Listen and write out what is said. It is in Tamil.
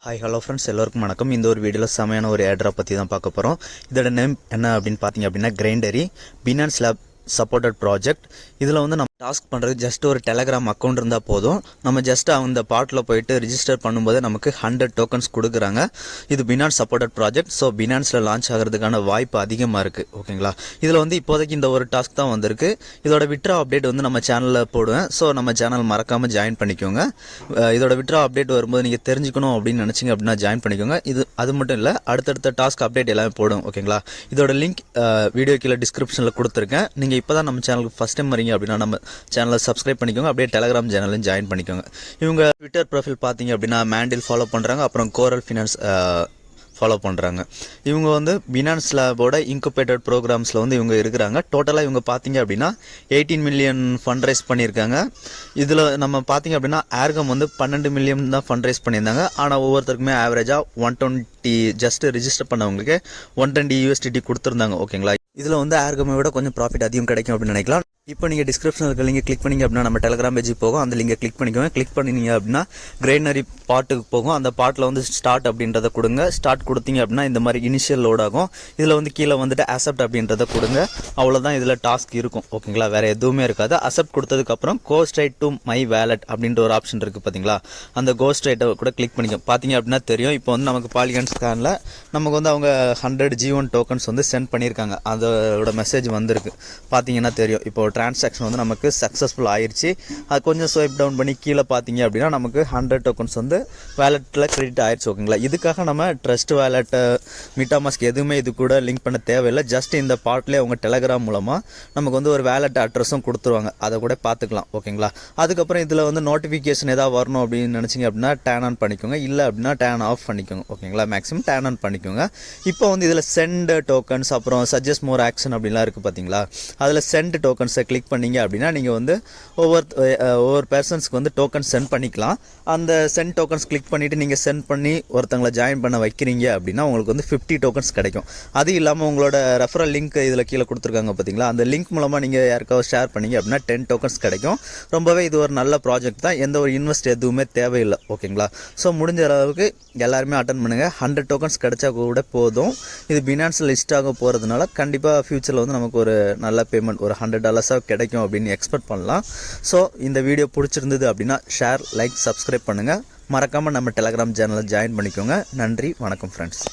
ஹாய் ஹலோ ஃப்ரெண்ட்ஸ், எல்லோருக்கும் வணக்கம். இந்த ஒரு வீடியோவில் செமையான ஒரு ஏர்ட்ராப் பற்றி தான் பார்க்க போகிறோம். இதோட நேம் என்ன அப்படின்னு பார்த்தீங்க அப்படின்னா grindery binance lab supported project. இதில் வந்து நம்ம டாஸ்க் பண்ணுறது ஜஸ்ட் ஒரு டெலகிராம் அக்கௌண்ட் இருந்தால் போதும். நம்ம ஜஸ்ட் அந்த பாட்டில் போயிட்டு ரிஜிஸ்டர் பண்ணும்போது நமக்கு 100 டோக்கன்ஸ் கொடுக்குறாங்க. இது பினான்ஸ் சப்போர்ட்டட் ப்ராஜெக்ட். ஸோ பினான்ஸில் லான்ச் ஆகிறதுக்கான வாய்ப்பு அதிகமாக இருக்குது. ஓகேங்களா, இதில் வந்து இப்போதைக்கு இந்த ஒரு டாஸ்க் தான் வந்திருக்கு. இதோட விட்ரா அப்டேட் வந்து நம்ம சேனலில் போடுவேன். ஸோ நம்ம சேனல் மறக்காமல் ஜாயின் பண்ணிக்கோங்க. இதோட விட்ரா அப்டேட் வரும்போது நீங்கள் தெரிஞ்சுக்கணும் அப்படின்னு நினச்சிங்க அப்படின்னா ஜாயின் பண்ணிக்கோங்க. அது மட்டும் இல்லை, அடுத்தடுத்த டாஸ்க் அப்டேட் எல்லாமே போடும். ஓகேங்களா, இதோட லிங்க் வீடியோ கீழே டிஸ்கிரிப்ஷனில் கொடுத்துருக்கேன். நீங்கள் இப்போ தான் நம்ம சேனலுக்கு ஃபஸ்ட் டைம் வரீங்க அப்படின்னா நம்ம சேனலை சப்ஸ்கிரைப் பண்ணிக்கோங்க. அப்படியே டெலகிராம் சேனலையும் ஜாயின் பண்ணிக்கோங்க. இவங்க ட்விட்டர் ப்ரொஃபைல் பார்த்தீங்க அப்படின்னா மேண்டில் ஃபாலோ பண்ணுறாங்க, அப்புறம் கோரல் ஃபினான்ஸ் ஃபாலோ பண்ணுறாங்க. இவங்க வந்து பினான்ஸ் லேபோட இன்குபேட்டர் ப்ரோக்ராம்ஸில் வந்து இவங்க இருக்கிறாங்க. டோட்டலாக இவங்க பார்த்தீங்க அப்படின்னா 18 மில்லியன் ஃபண்ட் ரைஸ் பண்ணியிருக்காங்க. இதில் நம்ம பார்த்தீங்க அப்படின்னா ஏர்கம் வந்து 12 மில்லியன் தான் ஃபண்ட் ரைஸ் பண்ணியிருந்தாங்க. ஆனால் ஒவ்வொருத்தருக்குமே ஆவரேஜாக 120 ஜஸ்ட் ரிஜிஸ்டர் பண்ணவங்களுக்கு 120 USDT கொடுத்துருந்தாங்க. ஓகேங்களா, இதில் வந்து ஏர்கமை விட கொஞ்சம் ப்ராஃபிட் அதிகம் கிடைக்கும் அப்படின்னு நினைக்கலாம். இப்போ நீங்கள் டிஸ்கிரிப்ஷனில் இருக்க லிங்கை கிளிக் பண்ணிங்க அப்படின்னா நம்ம டெலகிராம் பேஜுக்கு போகும். அந்த லிங்கை கிளிக் பண்ணிக்கோங்க. கிளிக் பண்ணிங்க அப்படின்னா grindery பாட்டுக்கு போகும். அந்த பாட்டில் வந்து ஸ்டார்ட் அப்படின்றத கொடுங்க. ஸ்டார்ட் கொடுத்தீங்க அப்படின்னா இந்த மாதிரி இனிஷியல் லோட் ஆகும். இதில் வந்து கீழே வந்துட்டு அக்செப்ட் அப்படின்றத கொடுங்க. அவ்வளோதான் இதில் டாஸ்க் இருக்கும். ஓகேங்களா, வேறு எதுவுமே இருக்காது. அக்செப்ட் கொடுத்ததுக்கப்புறம் go straight to my wallet அப்படின்ற ஒரு ஆப்ஷன் இருக்குது பார்த்தீங்களா, அந்த கோ ஸ்ட்ரைட்டை கூட கிளிக் பண்ணிக்க. பார்த்தீங்க அப்படின்னா தெரியும். இப்போ வந்து நமக்கு பாலிகான் ஸ்கேனில் நமக்கு வந்து அவங்க 100 G1 டோக்கன்ஸ் வந்து சென்ட் பண்ணியிருக்காங்க. அதோட மெசேஜ் வந்திருக்கு. பார்த்தீங்கன்னா தெரியும். இப்போ டிரான்சாக்ஷன் வந்து நமக்கு சக்ஸஸ்ஃபுல் ஆயிடுச்சு. அது கொஞ்சம் ஸ்வைப் டவுன் பண்ணி கீழே பார்த்தீங்க அப்படின்னா நமக்கு 100 டோக்கன்ஸ் வந்து வேலெட்டில் கிரெடிட் ஆயிடுச்சு. ஓகேங்களா, இதுக்காக நம்ம ட்ரஸ்ட் வேலெட்டு மெட்டாமாஸ்க் எதுவுமே இது கூட லிங்க் பண்ண தேவையில்லை. ஜஸ்ட் இந்த பாட்டிலே அவங்க டெலகிராம் மூலமாக நமக்கு வந்து ஒரு வேலெட் அட்ரஸும் கொடுத்துருவாங்க. அதை கூட பார்த்துக்கலாம். ஓகேங்களா, அதுக்கப்புறம் இதில் வந்து நோட்டிஃபிகேஷன் ஏதாவது வரணும் அப்படின்னு நினச்சிங்க அப்படின்னா டேன் ஆன் பண்ணிக்கோங்க. இல்லை அப்படின்னா டேன் ஆஃப் பண்ணிக்கோங்க. ஓகேங்களா, மேக்ஸிமம் டேன் ஆன் பண்ணிக்கோங்க. இப்போ வந்து இதில் சென்ட் டோக்கன்ஸ் அப்புறம் சஜஸ்ட் மோர் ஆக்ஷன் அப்படின்லாம் இருக்குது பார்த்தீங்களா, அதில் சென்ட் டோக்கன்ஸை கிளிக் பண்ணீங்க அப்படின்னா நீங்கள் வந்து ஒவ்வொரு பர்சன்ஸ்க்கு வந்து டோக்கன் சென்ட் பண்ணிக்கலாம். அந்த சென்ட் டோக்கன்ஸ் கிளிக் பண்ணிவிட்டு நீங்கள் சென்ட் பண்ணி ஒருத்தங்களை ஜாயின் பண்ண வைக்கிறீங்க அப்படின்னா உங்களுக்கு வந்து 50 டோக்கன்ஸ் கிடைக்கும். அது இல்லாமல் உங்களோட ரெஃபரல் லிங்க் இதில் கீழே கொடுத்துருக்காங்க பார்த்தீங்களா, அந்த லிங்க் மூலமாக நீங்கள் யாருக்காவது ஷேர் பண்ணீங்க அப்படின்னா 10 டோக்கன்ஸ் கிடைக்கும். ரொம்பவே இது ஒரு நல்ல ப்ராஜெக்ட் தான். எந்த ஒரு இன்வெஸ்ட் எதுவுமே தேவையில்லை. ஓகேங்களா, ஸோ முடிஞ்ச அளவுக்கு எல்லாருமே அட்டன் பண்ணுங்கள். 100 டோக்கன்ஸ் கிடைச்சா கூட போதும். இது பினான்ஸில் லிஸ்ட் ஆக போகிறதுனால கண்டிப்பாக ஃபியூச்சரில் வந்து நமக்கு ஒரு நல்ல பேமெண்ட் ஒரு $100 கிடைக்கும் அப்படின்னு எக்ஸ்பெக்ட் பண்ணலாம். ஸோ இந்த வீடியோ பிடிச்சிருந்தது அப்படின்னா ஷேர், லைக், சப்ஸ்கிரைப் பண்ணுங்கள். மறக்காமல் நம்ம டெலகிராம் சேனலில் ஜாயின் பண்ணிக்கோங்க. நன்றி, வணக்கம் ஃப்ரெண்ட்ஸ்.